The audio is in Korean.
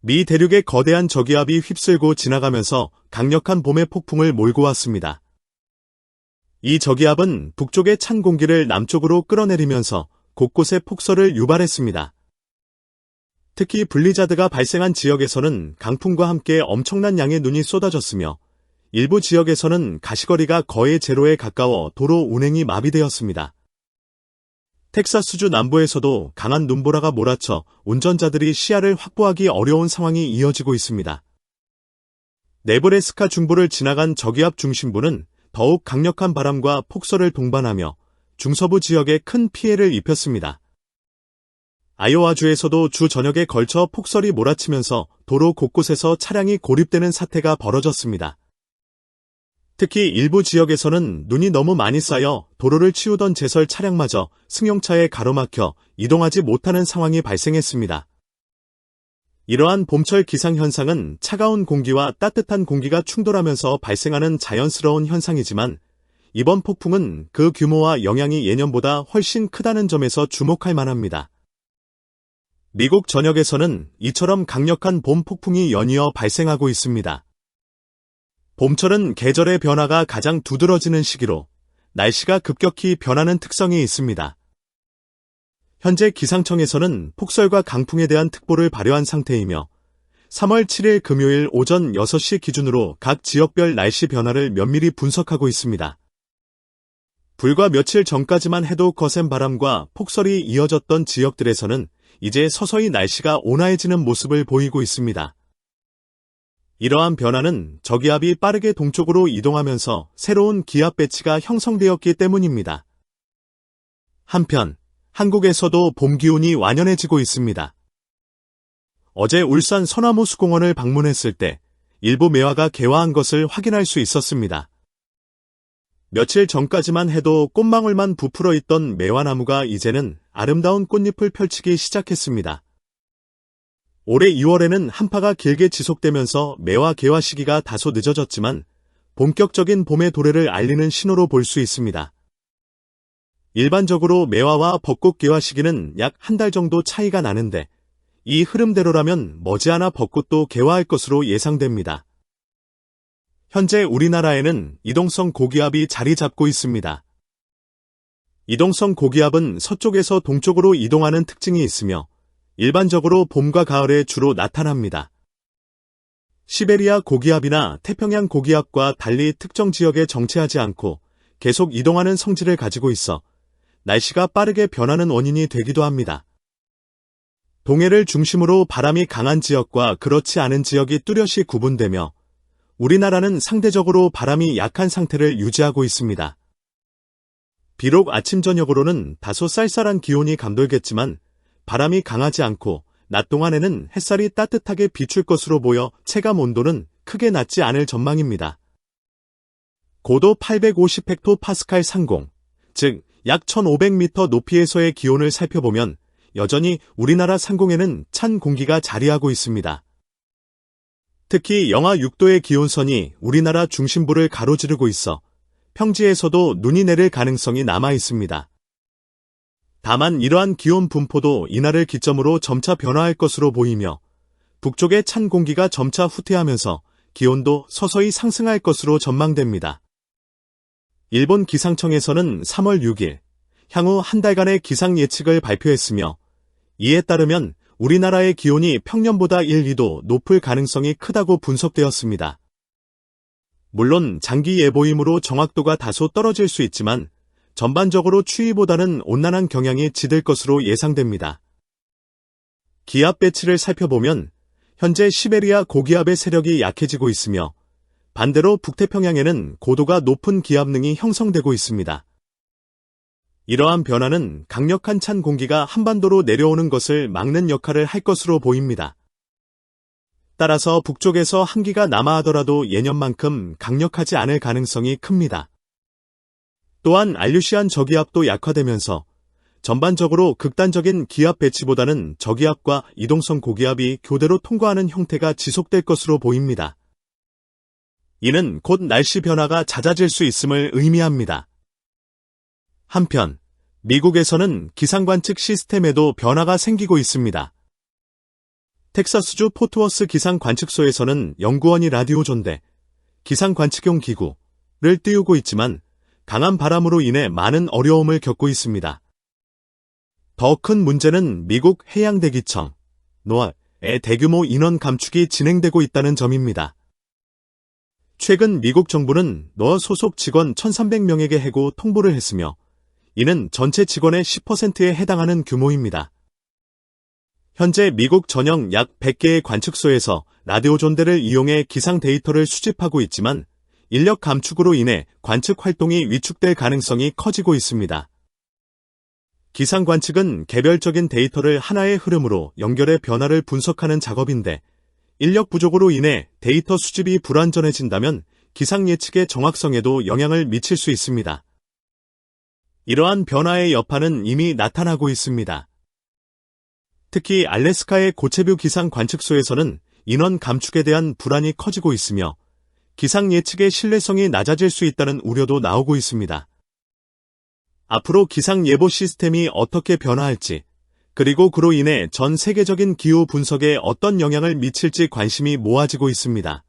미 대륙의 거대한 저기압이 휩쓸고 지나가면서 강력한 봄의 폭풍을 몰고 왔습니다. 이 저기압은 북쪽의 찬 공기를 남쪽으로 끌어내리면서 곳곳에 폭설을 유발했습니다. 특히 블리자드가 발생한 지역에서는 강풍과 함께 엄청난 양의 눈이 쏟아졌으며 일부 지역에서는 가시거리가 거의 제로에 가까워 도로 운행이 마비되었습니다. 텍사스주 남부에서도 강한 눈보라가 몰아쳐 운전자들이 시야를 확보하기 어려운 상황이 이어지고 있습니다. 네브래스카 중부를 지나간 저기압 중심부는 더욱 강력한 바람과 폭설을 동반하며 중서부 지역에 큰 피해를 입혔습니다. 아이오와주에서도 주 저녁에 걸쳐 폭설이 몰아치면서 도로 곳곳에서 차량이 고립되는 사태가 벌어졌습니다. 특히 일부 지역에서는 눈이 너무 많이 쌓여 도로를 치우던 제설 차량마저 승용차에 가로막혀 이동하지 못하는 상황이 발생했습니다. 이러한 봄철 기상현상은 차가운 공기와 따뜻한 공기가 충돌하면서 발생하는 자연스러운 현상이지만 이번 폭풍은 그 규모와 영향이 예년보다 훨씬 크다는 점에서 주목할 만합니다. 미국 전역에서는 이처럼 강력한 봄 폭풍이 연이어 발생하고 있습니다. 봄철은 계절의 변화가 가장 두드러지는 시기로 날씨가 급격히 변하는 특성이 있습니다. 현재 기상청에서는 폭설과 강풍에 대한 특보를 발효한 상태이며 3월 7일 금요일 오전 6시 기준으로 각 지역별 날씨 변화를 면밀히 분석하고 있습니다. 불과 며칠 전까지만 해도 거센 바람과 폭설이 이어졌던 지역들에서는 이제 서서히 날씨가 온화해지는 모습을 보이고 있습니다. 이러한 변화는 저기압이 빠르게 동쪽으로 이동하면서 새로운 기압 배치가 형성되었기 때문입니다. 한편 한국에서도 봄 기온이 완연해지고 있습니다. 어제 울산 서나무 수공원을 방문했을 때 일부 매화가 개화한 것을 확인할 수 있었습니다. 며칠 전까지만 해도 꽃망울만 부풀어 있던 매화나무가 이제는 아름다운 꽃잎을 펼치기 시작했습니다. 올해 2월에는 한파가 길게 지속되면서 매화 개화 시기가 다소 늦어졌지만 본격적인 봄의 도래를 알리는 신호로 볼 수 있습니다. 일반적으로 매화와 벚꽃 개화 시기는 약 한 달 정도 차이가 나는데 이 흐름대로라면 머지않아 벚꽃도 개화할 것으로 예상됩니다. 현재 우리나라에는 이동성 고기압이 자리 잡고 있습니다. 이동성 고기압은 서쪽에서 동쪽으로 이동하는 특징이 있으며 일반적으로 봄과 가을에 주로 나타납니다. 시베리아 고기압이나 태평양 고기압과 달리 특정 지역에 정체하지 않고 계속 이동하는 성질을 가지고 있어 날씨가 빠르게 변하는 원인이 되기도 합니다. 동해를 중심으로 바람이 강한 지역과 그렇지 않은 지역이 뚜렷이 구분되며 우리나라는 상대적으로 바람이 약한 상태를 유지하고 있습니다. 비록 아침 저녁으로는 다소 쌀쌀한 기온이 감돌겠지만 바람이 강하지 않고 낮 동안에는 햇살이 따뜻하게 비출 것으로 보여 체감 온도는 크게 낮지 않을 전망입니다. 고도 850헥토파스칼 상공, 즉 약 1500m 높이에서의 기온을 살펴보면 여전히 우리나라 상공에는 찬 공기가 자리하고 있습니다. 특히 영하 6도의 기온선이 우리나라 중심부를 가로지르고 있어 평지에서도 눈이 내릴 가능성이 남아 있습니다. 다만 이러한 기온 분포도 이날을 기점으로 점차 변화할 것으로 보이며 북쪽의 찬 공기가 점차 후퇴하면서 기온도 서서히 상승할 것으로 전망됩니다. 일본 기상청에서는 3월 6일 향후 한 달간의 기상 예측을 발표했으며 이에 따르면 우리나라의 기온이 평년보다 1, 2도 높을 가능성이 크다고 분석되었습니다. 물론 장기 예보이므로 정확도가 다소 떨어질 수 있지만 전반적으로 추위보다는 온난한 경향이 짙을 것으로 예상됩니다. 기압 배치를 살펴보면 현재 시베리아 고기압의 세력이 약해지고 있으며 반대로 북태평양에는 고도가 높은 기압능이 형성되고 있습니다. 이러한 변화는 강력한 찬 공기가 한반도로 내려오는 것을 막는 역할을 할 것으로 보입니다. 따라서 북쪽에서 한기가 남하하더라도 예년만큼 강력하지 않을 가능성이 큽니다. 또한 알류시안 저기압도 약화되면서 전반적으로 극단적인 기압 배치보다는 저기압과 이동성 고기압이 교대로 통과하는 형태가 지속될 것으로 보입니다. 이는 곧 날씨 변화가 잦아질 수 있음을 의미합니다. 한편 미국에서는 기상관측 시스템에도 변화가 생기고 있습니다. 텍사스주 포트워스 기상 관측소에서는 연구원이 라디오 존대, 기상 관측용 기구를 띄우고 있지만 강한 바람으로 인해 많은 어려움을 겪고 있습니다. 더 큰 문제는 미국 해양대기청, 노아의 대규모 인원 감축이 진행되고 있다는 점입니다. 최근 미국 정부는 노아 소속 직원 1,300명에게 해고 통보를 했으며 이는 전체 직원의 10%에 해당하는 규모입니다. 현재 미국 전역 약 100개의 관측소에서 라디오 존대를 이용해 기상 데이터를 수집하고 있지만 인력 감축으로 인해 관측 활동이 위축될 가능성이 커지고 있습니다. 기상 관측은 개별적인 데이터를 하나의 흐름으로 연결해 변화를 분석하는 작업인데 인력 부족으로 인해 데이터 수집이 불완전해진다면 기상 예측의 정확성에도 영향을 미칠 수 있습니다. 이러한 변화의 여파는 이미 나타나고 있습니다. 특히 알래스카의 고체뷰 기상 관측소에서는 인원 감축에 대한 불안이 커지고 있으며 기상 예측의 신뢰성이 낮아질 수 있다는 우려도 나오고 있습니다. 앞으로 기상 예보 시스템이 어떻게 변화할지, 그리고 그로 인해 전 세계적인 기후 분석에 어떤 영향을 미칠지 관심이 모아지고 있습니다.